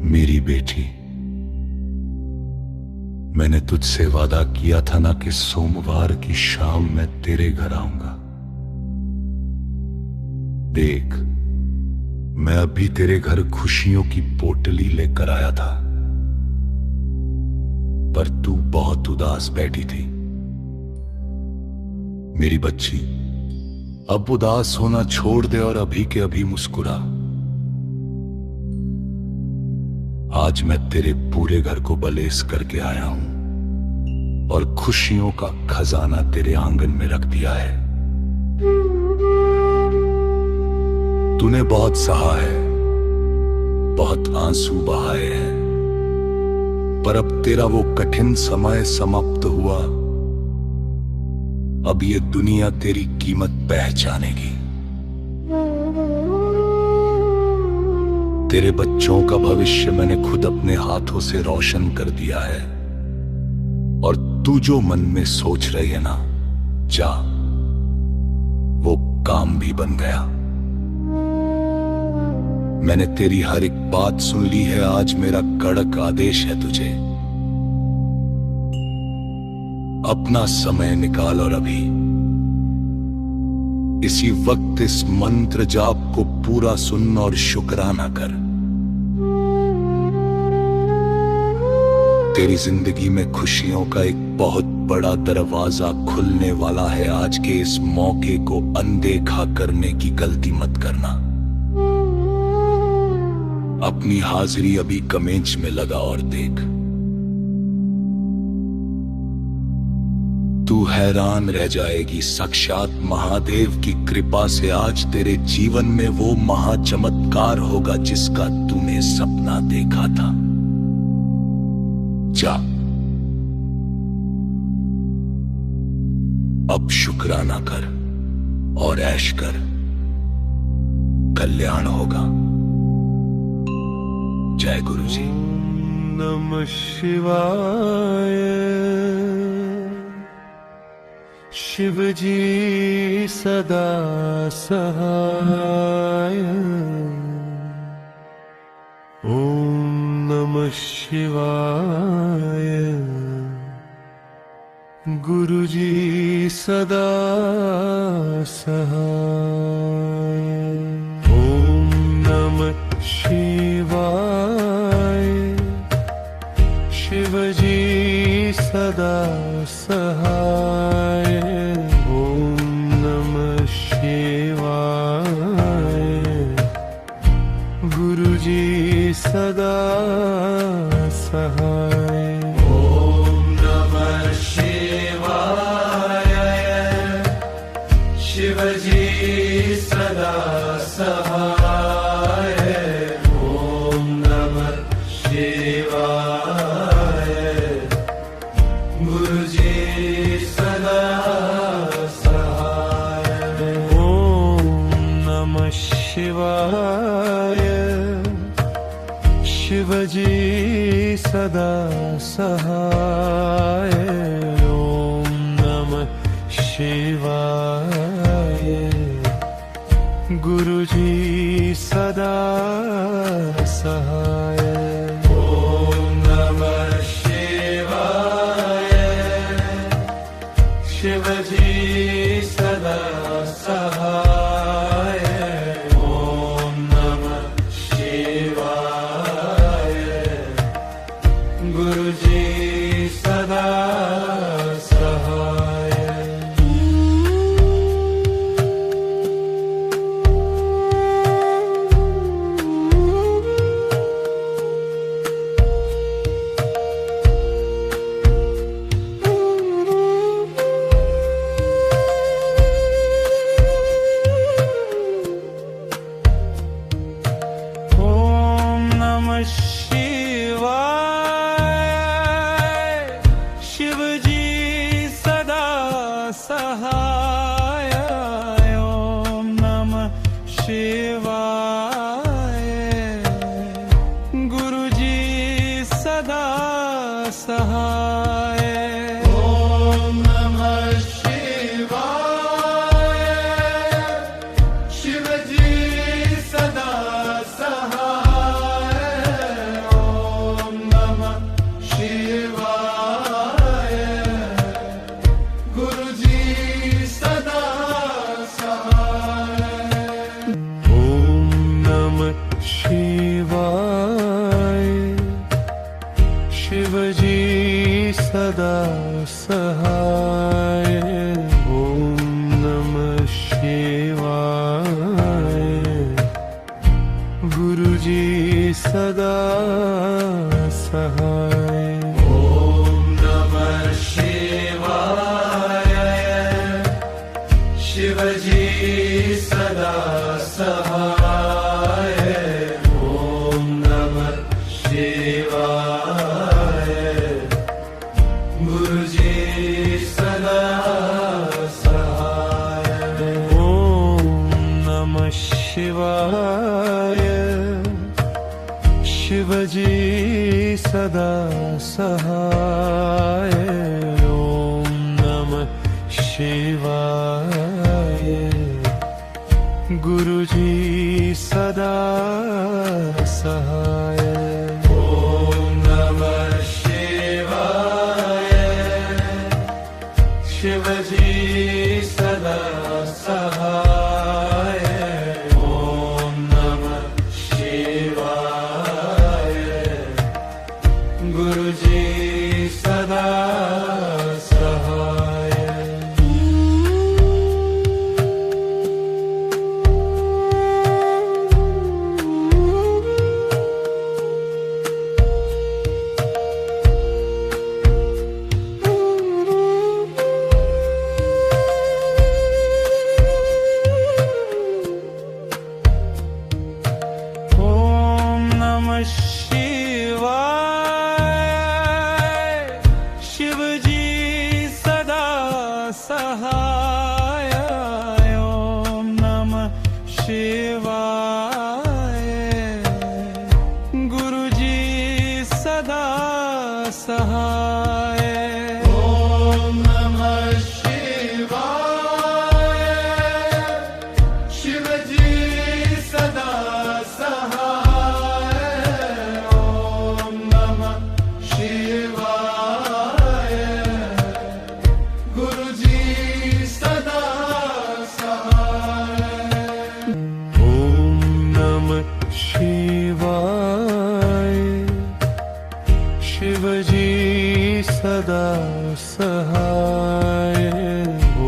मेरी बेटी, मैंने तुझसे वादा किया था ना कि सोमवार की शाम मैं तेरे घर आऊंगा। देख, मैं अभी तेरे घर खुशियों की पोटली लेकर आया था, पर तू बहुत उदास बैठी थी। मेरी बच्ची, अब उदास होना छोड़ दे और अभी के अभी मुस्कुरा। आज मैं तेरे पूरे घर को बलेस करके आया हूं और खुशियों का खजाना तेरे आंगन में रख दिया है। तूने बहुत सहा है, बहुत आंसू बहाए हैं, पर अब तेरा वो कठिन समय समाप्त हुआ। अब ये दुनिया तेरी कीमत पहचानेगी। तेरे बच्चों का भविष्य मैंने खुद अपने हाथों से रोशन कर दिया है, और तू जो मन में सोच रही है ना, जा, वो काम भी बन गया। मैंने तेरी हर एक बात सुन ली है। आज मेरा कड़क आदेश है तुझे, अपना समय निकाल और अभी इसी वक्त इस मंत्र जाप को पूरा सुन और शुक्राना कर। तेरी जिंदगी में खुशियों का एक बहुत बड़ा दरवाजा खुलने वाला है। आज के इस मौके को अनदेखा करने की गलती मत करना। अपनी हाजिरी अभी कमेंच में लगा और देख, तू हैरान रह जाएगी। साक्षात महादेव की कृपा से आज तेरे जीवन में वो महाचमत्कार होगा जिसका तूने सपना देखा था। जा, अब शुक्राना कर और ऐश कर, कल्याण होगा। जय गुरु जी। नमः शिवाय। शिव जी सदा सहाय। ओम नमः शिवाय। गुरु जी सदा सहाय। ओम नमः शिवाय। शिव जी सदा सहाय। सदा सहाय। ओम नमः शिवाय। शिव जी सदा सहाय। ओम नमः शिवाय। गुरु जी सदा सहाय। ओम नमः शिवाय। शिव जी सदा सहाय। ओम नमः शिवाय। गुरु जी सदा सहाय। ओम नमः शिवाय। शिव जी सदा सहाय। ओम नमः शिवाय। गुरु जी सदा सहाय। ओम नमः सहाय। ओम नमः शिवाय। गुरु जी सदा सहाय। ओम नमः शिवाय। शिव जी सदा सहाय। सदा सहाय ओम नमः शिवाय गुरुजी सदा सहाय ओम नमः शिवाय शिवजी सदा सहाय ओम नमः शिवाय गुरुजी सदा सहाय ओम नमः शिवाय शिवजी सदा सहाय ओम नमः शिवाय गुरुजी सदा सहाय ओम नमः शिवाय शिवजी सदा सहाय ओम नमः शिवाय गुरुजी सदा सहाय ओम नमः शिवाय शिवजी सदा सहाय ओम नमः शिवाय गुरुजी सदा सहाय ओम नमः शिवाय शिवजी सदा सहाय ओम नमः शिवाय गुरुजी सदा सहाय ओम नमः शिवाय शिवजी सदा सहाय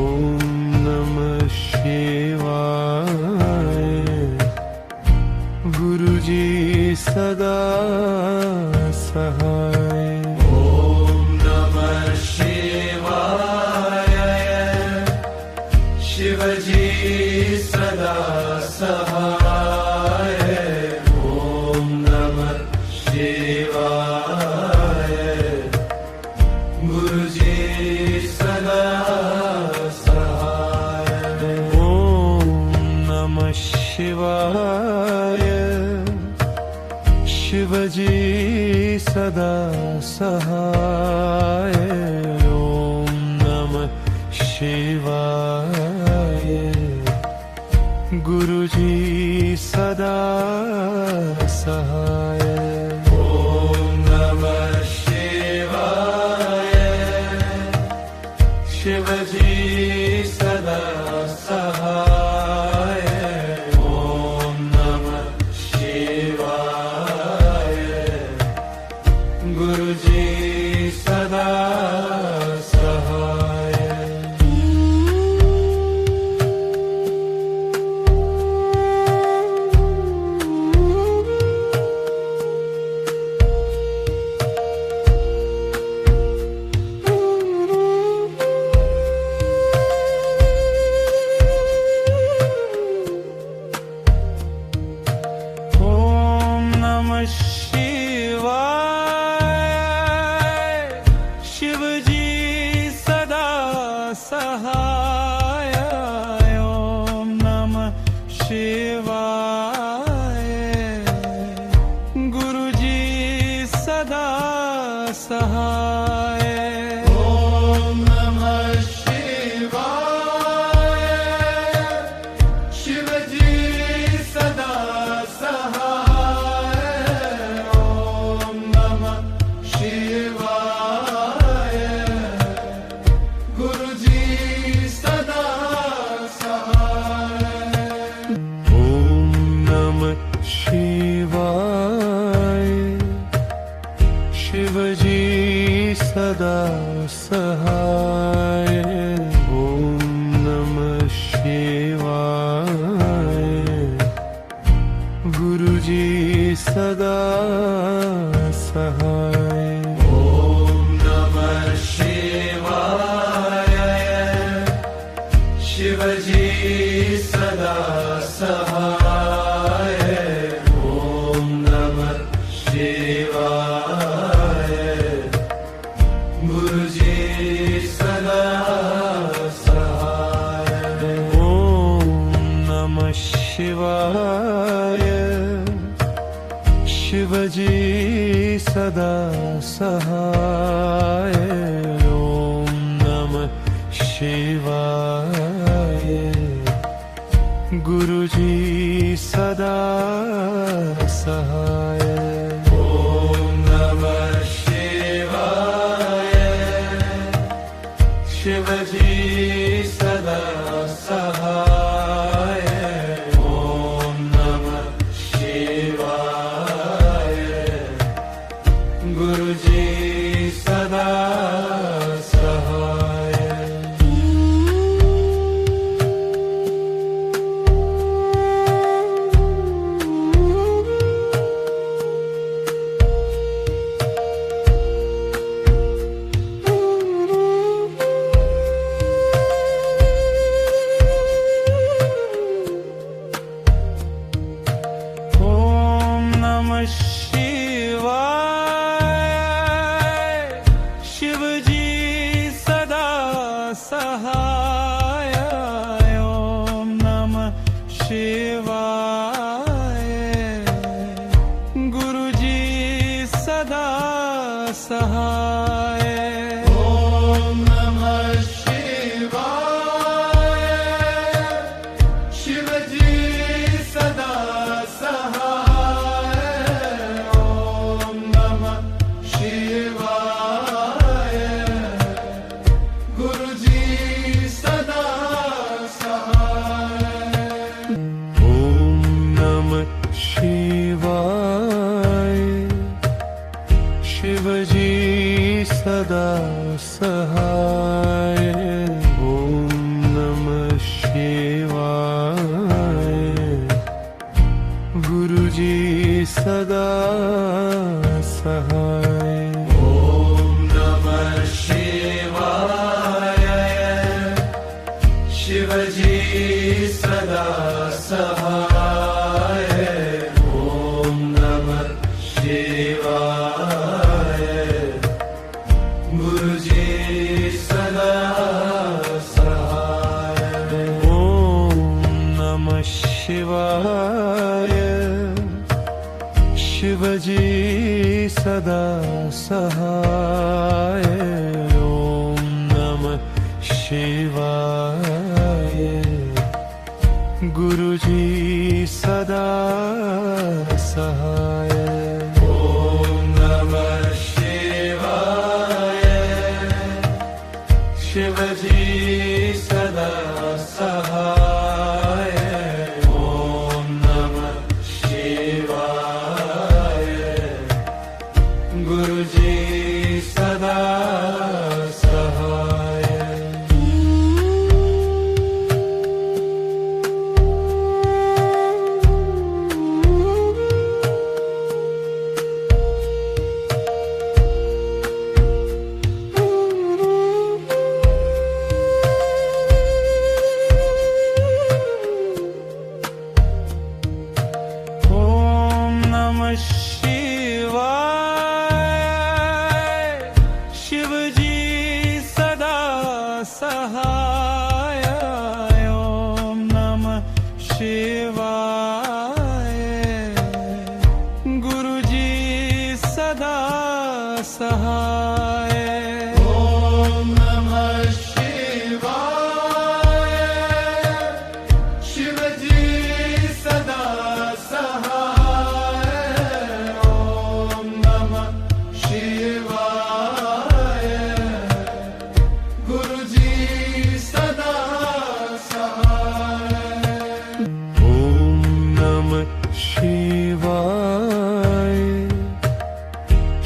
ओम नमः शिवाय गुरुजी सदा सहाय ओम नमः शिवाय शिवजी सदा सहाय ओम नमः शिवाय गुरुजी सदा सहाय ओम नमः शिवाय शिवजी सदा सहाय ओम नमः शिवाय गुरुजी सदा सहाय ओम नमः शिवाय शिवजी सदा सहाय ओम नमः शिवाय गुरुजी सदा सहाय ओम नमः शिवाय शिवजी सदा सहाय ओम नमः शिवाय गुरुजी सदा सहाय ओम नमः शिवाय शिवजी सदा सहाय ओम नमः शिवाय गुरुजी सदा सहाय ओम नमः शिवाय शिवजी सदा सदा सहाय ओम नमः शिवाय गुरुजी सदा सहाय ओम नमः शिवाय शिवजी सदा सहाय ओम नमः शिवाय गुरुजी सदा सहाय ओम नमः शिवाय शिवजी सदा सहाय ओम नमः शिवाय गुरुजी सदा सहाय ओम नमः शिवाय शिवजी सदा सहाय ओम नमः शिवाय गुरुजी सदा सहाय ओम नमः शिवाय शिवजी सदा सहाय ओम नमः शिवाय गुरुजी सदा सहाय ओम नमः शिवाय शिवजी सदा सहाय ओम नमः शिवाय गुरुजी सदा सहाय ओम नमः शिवाय शिवजी सदा सहाय ओम नमः शिवाय गुरुजी सदा सहाय ओम नमः शिवाय शिवजी सदा सहाय ओम नमः शिवाय गुरुजी सदा सहाय ओम नमः शिवाय शिवजी सदा सहाय ओम नमः शिवाय गुरुजी सदा सहाय ओम नमः शिवाय शिवजी सदा सहाय ओम नमः शिवाय गुरुजी सदा सहाय ओम नमः शिवाय शिवजी सदा सहाय ओम नमः शिवाय गुरुजी सदा सहाय ओम नमः शिवाय शिवजी सदा सहाय ओम नमः शिवाय गुरुजी सदा सहाय ओम नमः शिवाय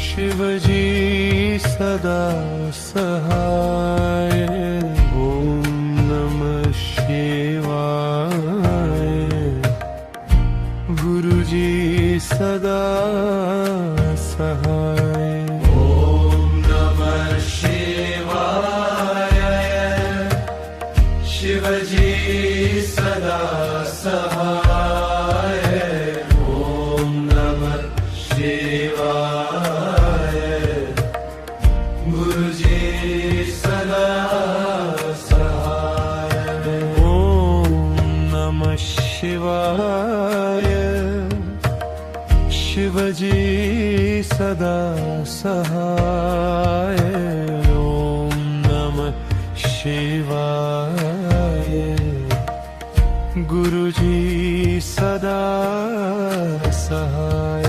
शिवजी सदा सहाय ओम नमः शिवाय गुरुजी सदा सहाय ओम नमः शिवाय शिवजी सदा सहाय ओम नमः शिवाय गुरुजी सदा सहाय ओम नमः शिवाय शिवजी सदा सहाय ओम नमः शिवाय गुरुजी सदा सहाय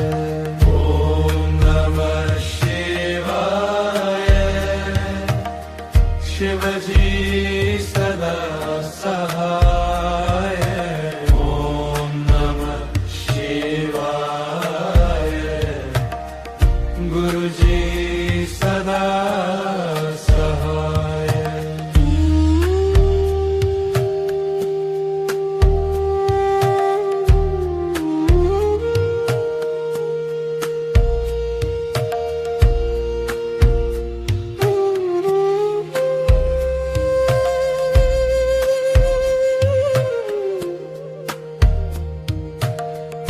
ओम नमः शिवाय शिवजी सदा सहाय ओम नमः शिवाय गुरुजी सदा सहाय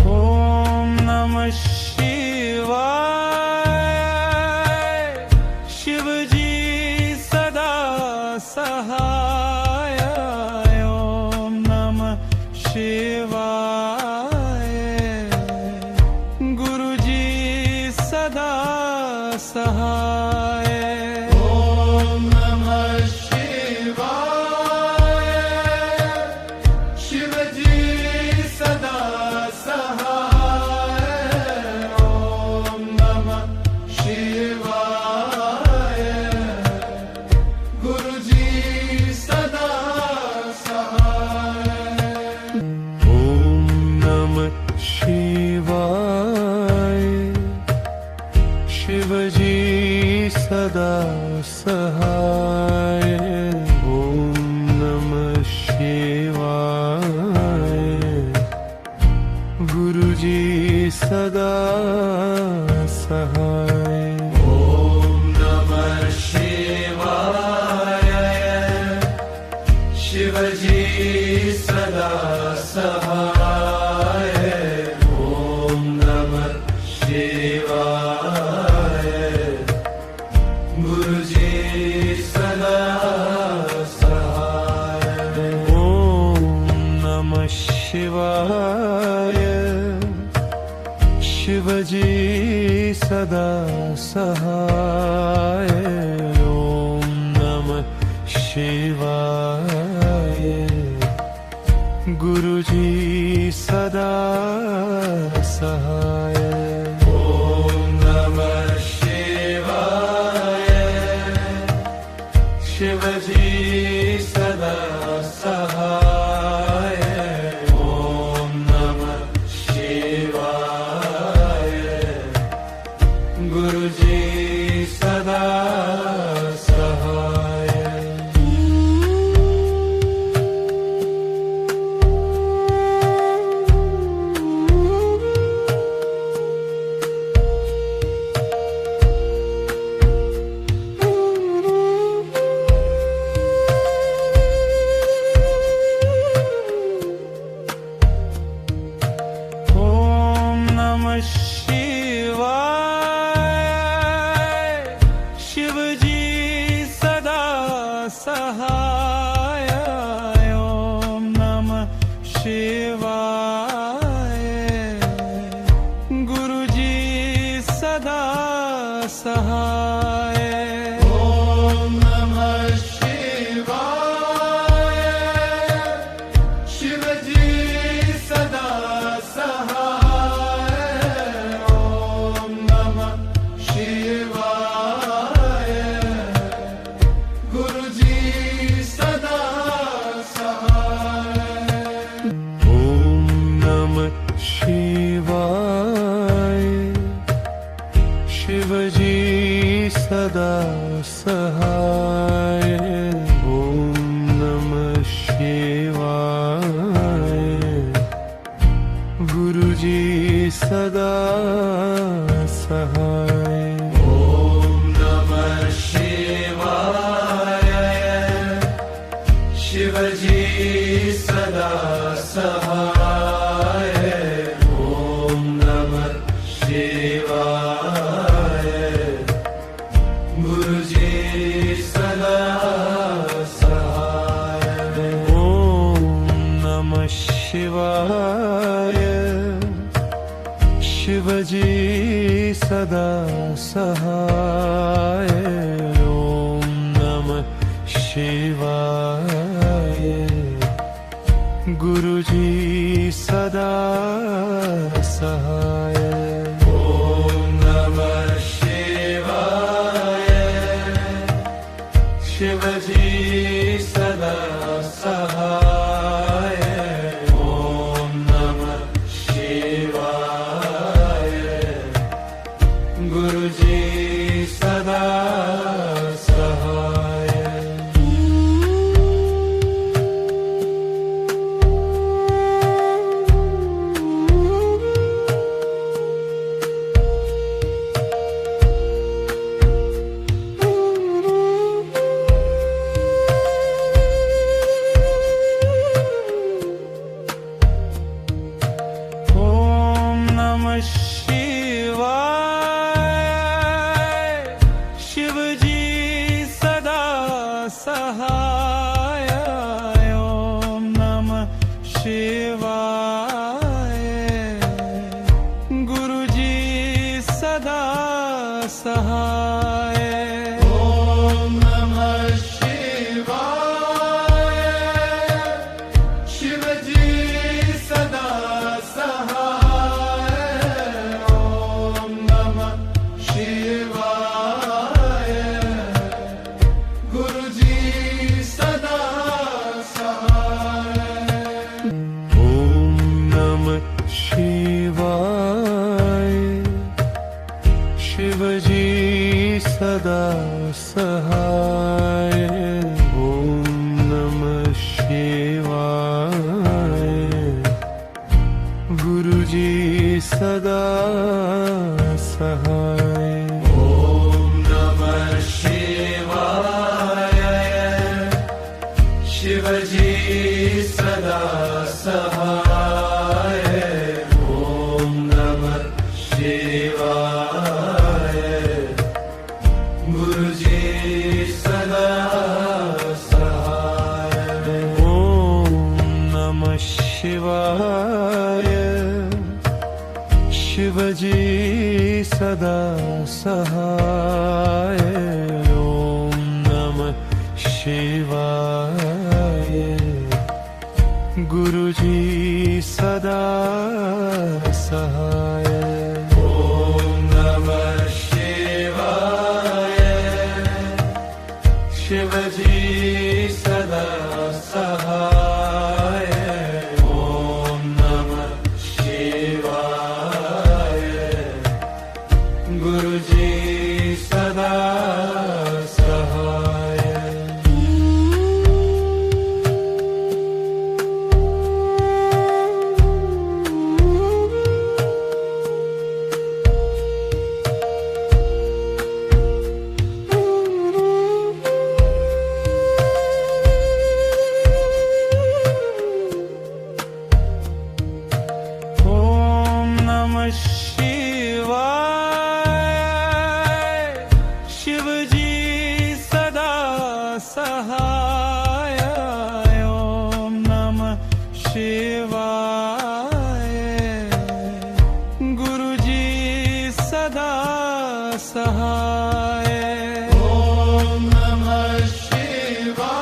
ओम नमः शिवाय शिवजी सदा सहाय ओम नमः शिवाय गुरुजी सदा सहाय ओम नमः शिवाय शिवजी सदा सहाय ओम नमः शिवाय गुरुजी सदा सहाय ओम नमः शिवाय शिवजी सदा सहाय ओम नमः शिवाय गुरुजी सदा सहाय ओम नमः शिवाय शिवजी सदा सहाय ओम नमः शिवाय गुरुजी सदा सहाय ओम नमः शिवाय शिवजी सदा सहाय ओम नमः शिवाय गुरुजी सदा सहाय ओम नमः शिवाय शिवजी सदा सहाय ओम नमः शिवाय गुरुजी सदा सहाय ओम नमः शिवाय शिवजी सदा सहाय ओम नमः शिवाय गुरुजी सदा सहाय ओम नमः शिवाय शिवजी सदा सहाय ओम नमः शिवाय गुरुजी सदा सहाय ओम नमः शिवाय शिवजी सदा सहाय ओम नमः शिवाय गुरुजी सदा सहाय ओम नमः शिवाय शिवजी सदा सहाय ओम नमः शिवाय गुरुजी सदा सहाय ओम नमः शिवाय शिवजी सदा सहाय ओम नमः शिवाय गुरुजी सदा सहाय ओम नमः शिवाय शिवजी सदा सहाय ओम नमः शिवाय गुरुजी सदा सहाय ओम नमः शिवाय शिवजी सदा सहाय ओम नमः शिवाय गुरुजी सदा सहाय ओम नमः शिवाय शिवजी सदा सहाय ओम नमः शिवाय गुरुजी सदा सहाय ओम नमः शिवाय शिवजी सदा सहाय ओम नमः शिवाय गुरुजी सदा सहाय ओम नमः शिवाय शिवजी सदा सहाय ओम नमः शिवाय गुरुजी सदा सहाय ओम नमः शिवाय शिवजी सदा सहाय ओम नमः शिवाय गुरुजी सदा सहाय ओम नमः शिवाय शिवजी सदा सहाय ओम नमः शिवाय गुरुजी सदा सहाय ओम नमः शिवाय शिवजी सदा सहाय ओम नमः शिवाय गुरुजी सदा सहाय ओम नमः शिवाय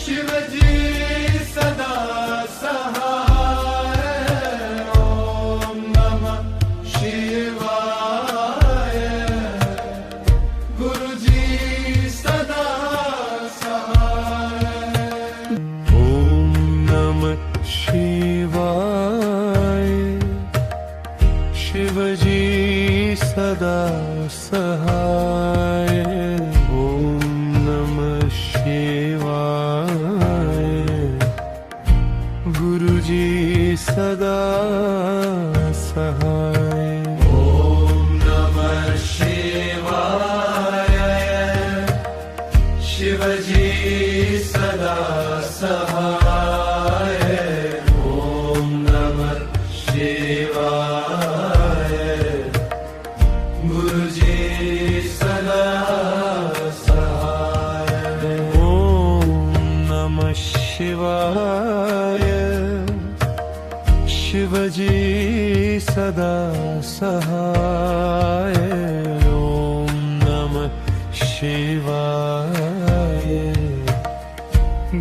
शिवजी सदा सहाय ओम नमः शिवाय गुरुजी सदा सहाय ओम नमः शिवाय शिवजी सदा सहाय ओम नमः शिवाय गुरुजी सदा सहाय ओम नमः शिवाय शिवजी सदा सहाय ओम नमः शिवाय गुरुजी सदा सहाय ओम नमः शिवाय शिवजी सदा सहाय ओम नमः शिवाय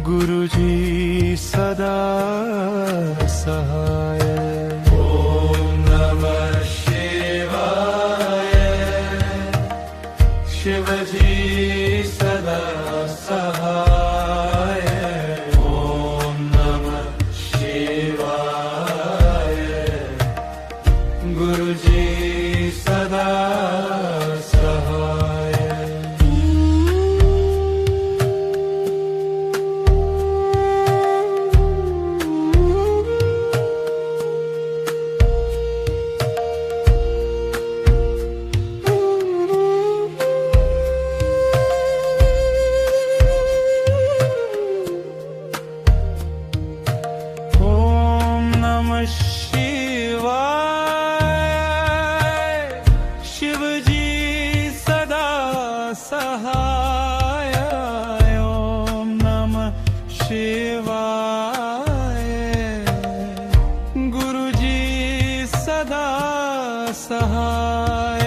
गुरुजी सदा सहाय ओम नमः शिवाय शिवजी सदा सहाय ओम नमः शिवाय गुरुजी सदा सहाय ओम नमः शिवाय शिवजी सदा सहाय ओम नमः शिवाय गुरुजी सदा सहाय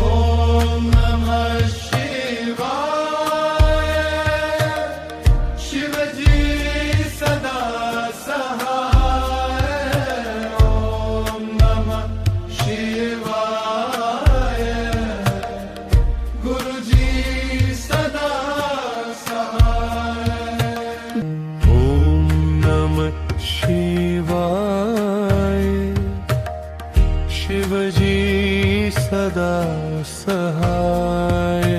ओम नमः शिवाय शिवजी सदा सहाय ओम नमः शिवाय गुरुजी सदा सहाय ओम नमः शिवाय शिवजी सदा सहाय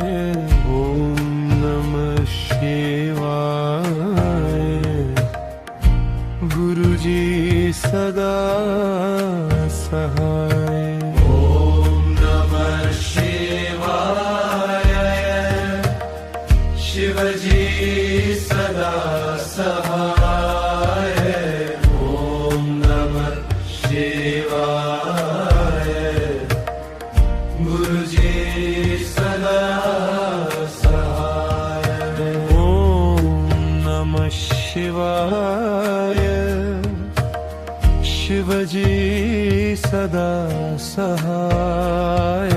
ओम नमः शिवाय गुरुजी सदा सहाय ओम नमः शिवाय शिवजी सदा सहाय ओम नमः शिवाय गुरुजी सदा सहाय ओम नमः शिवाय शिवजी सदा सहाय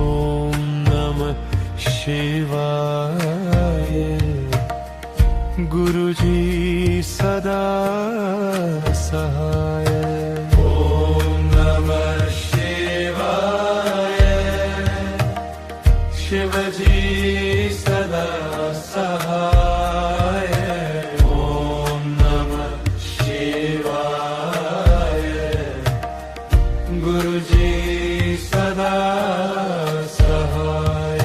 ओम नमः शिवाय गुरुजी सदा सहाय ओम नमः शिवाय शिवजी सदा सहाय ओम नमः शिवाय गुरुजी सदा सहाय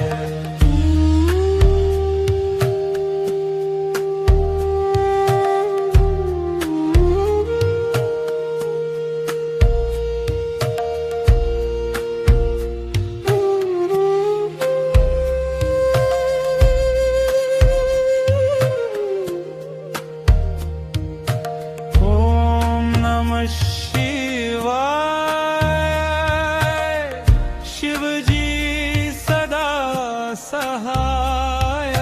ओम नमः शिवाय शिवजी सदा सहाय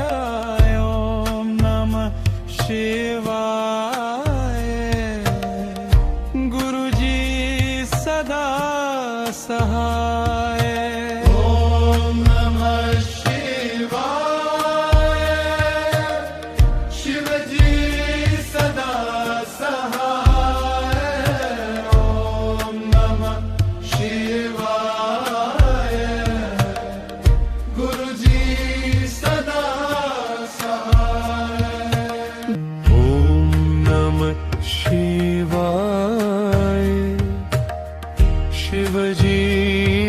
ओम नमः शिवाय गुरुजी सदा सहाय ओम नमः शिवाय शिवजी सदा सहाय ओम नमः शिवाय गुरुजी सदा सहाय ओम नमः शिवाय शिवजी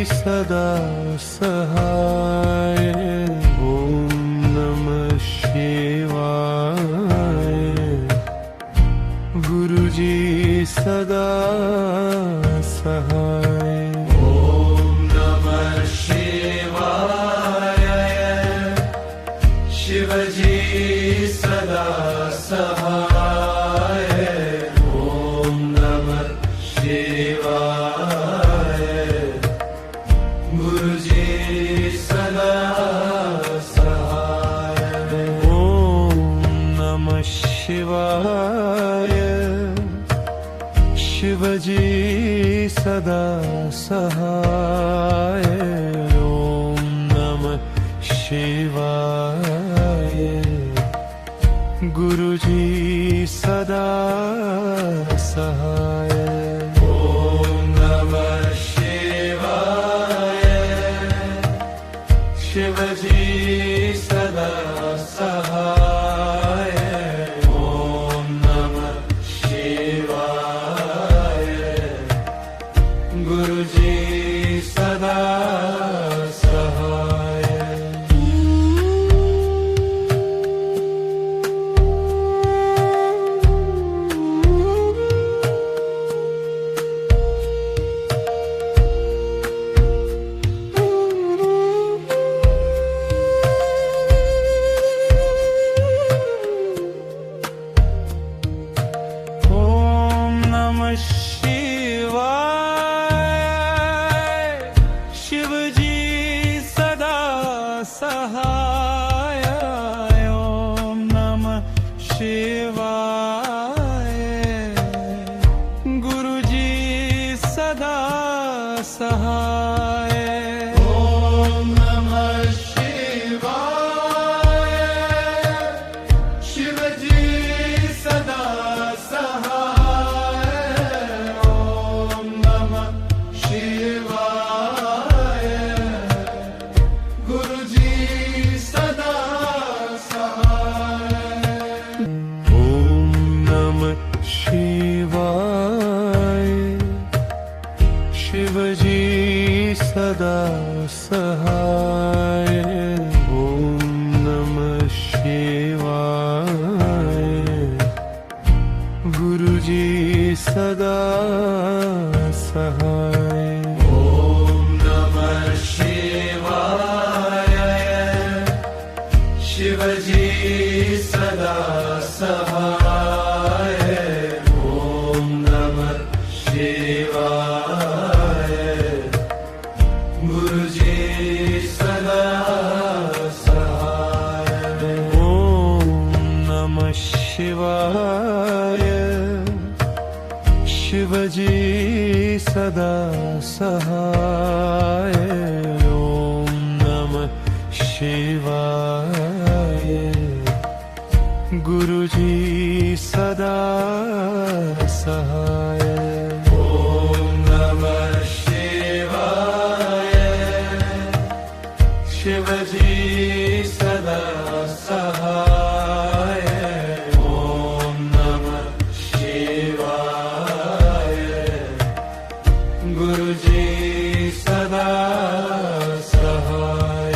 सदा सहाय ओम नमः शिवाय गुरुजी सदा सहाय ओम नमः शिवाय शिवजी सदा सहाय ओम नमः शिवाय गुरुजी सदा सहाय ओम नमः शिवाय शिवजी सदा सहाय ओम नमः शिवाय गुरुजी सदा सहाय ओम नमः शिवाय शिवजी सदा सहाय ओम नमः शिवाय गुरुजी सदा सहाय ओम नमः शिवाय शिवजी सदा सहाय ओम नमः शिवाय गुरुजी सदा सहाय ओम नमः शिवाय शिवजी सदा सहाय ओम नमः शिवाय गुरुजी सदा सहाय ओम नमः शिवाय शिवजी सदा सहाय ओम नमः शिवाय गुरुजी सदा सहाय ओम नमः शिवाय शिवजी सदा सहाय ओम नमः शिवाय गुरुजी सदा सहाय ओम नमः शिवाय शिवजी सदा सहाय ओम नमः शिवाय गुरुजी सदा सहाय ओम नमः शिवाय शिवजी सदा सहाय ओम नमः शिवाय गुरुजी सदा सहाय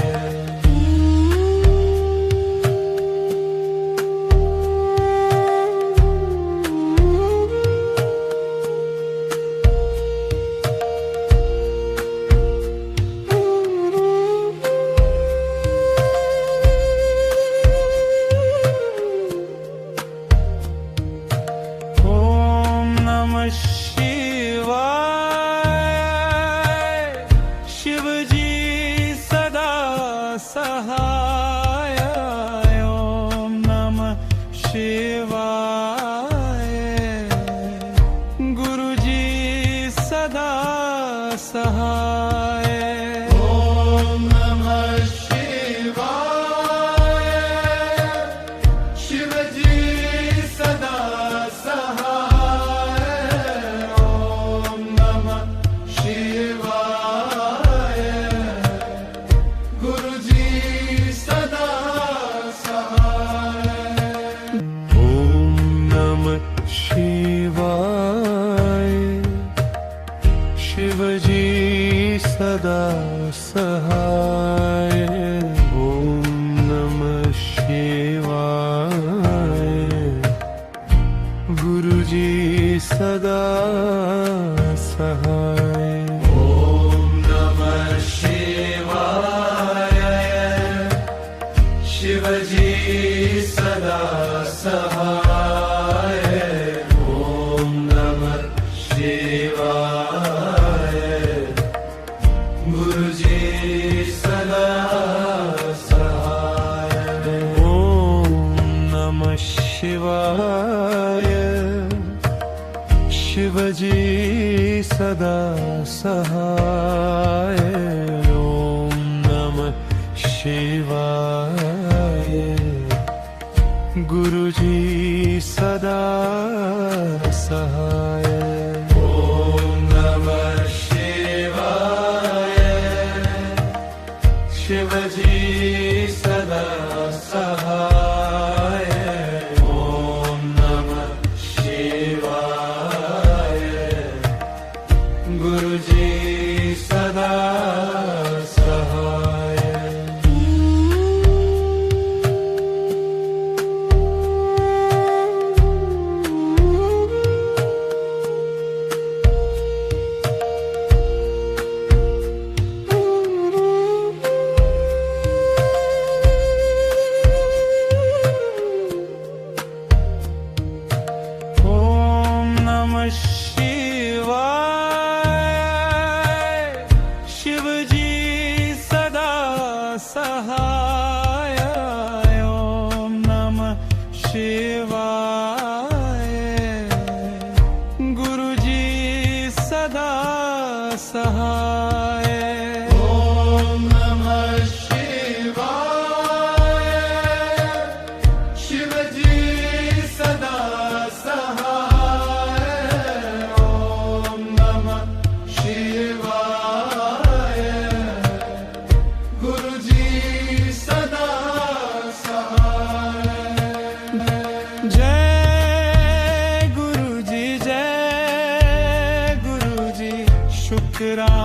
ओम नमः शिवाय शिवजी सदा सहाय ओम नमः शिवाय गुरुजी सदा सहाय ओम नमः शिवाय शिवजी सदा सहाय ओम नमः शिवाय गुरुजी सदा सहाय ओम नमः शिवाय गुरुजी सदा सहाय ॐ नमः शिवाय शिवजी सदा सहाय ॐ नमः शिवाय गुरुजी सदा सहाय ओम नमः शिवाय शिवजी सदा सहाय ओम नमः शिवाय गुरुजी सदा सहाय ॐ नमः शिवाय शिवजी सदा सहाय ॐ नमः शिवाय गुरुजी सदा सहाय ओम नमः शिवाय शिवजी सदा सहाय ओम नमः शिवाय गुरुजी सदा सहाय ॐ नमः शिवाय शिवजी सदा सहाय ॐ नमः शिवाय गुरुजी सदा सहाय जय गुरुजी शुक्राना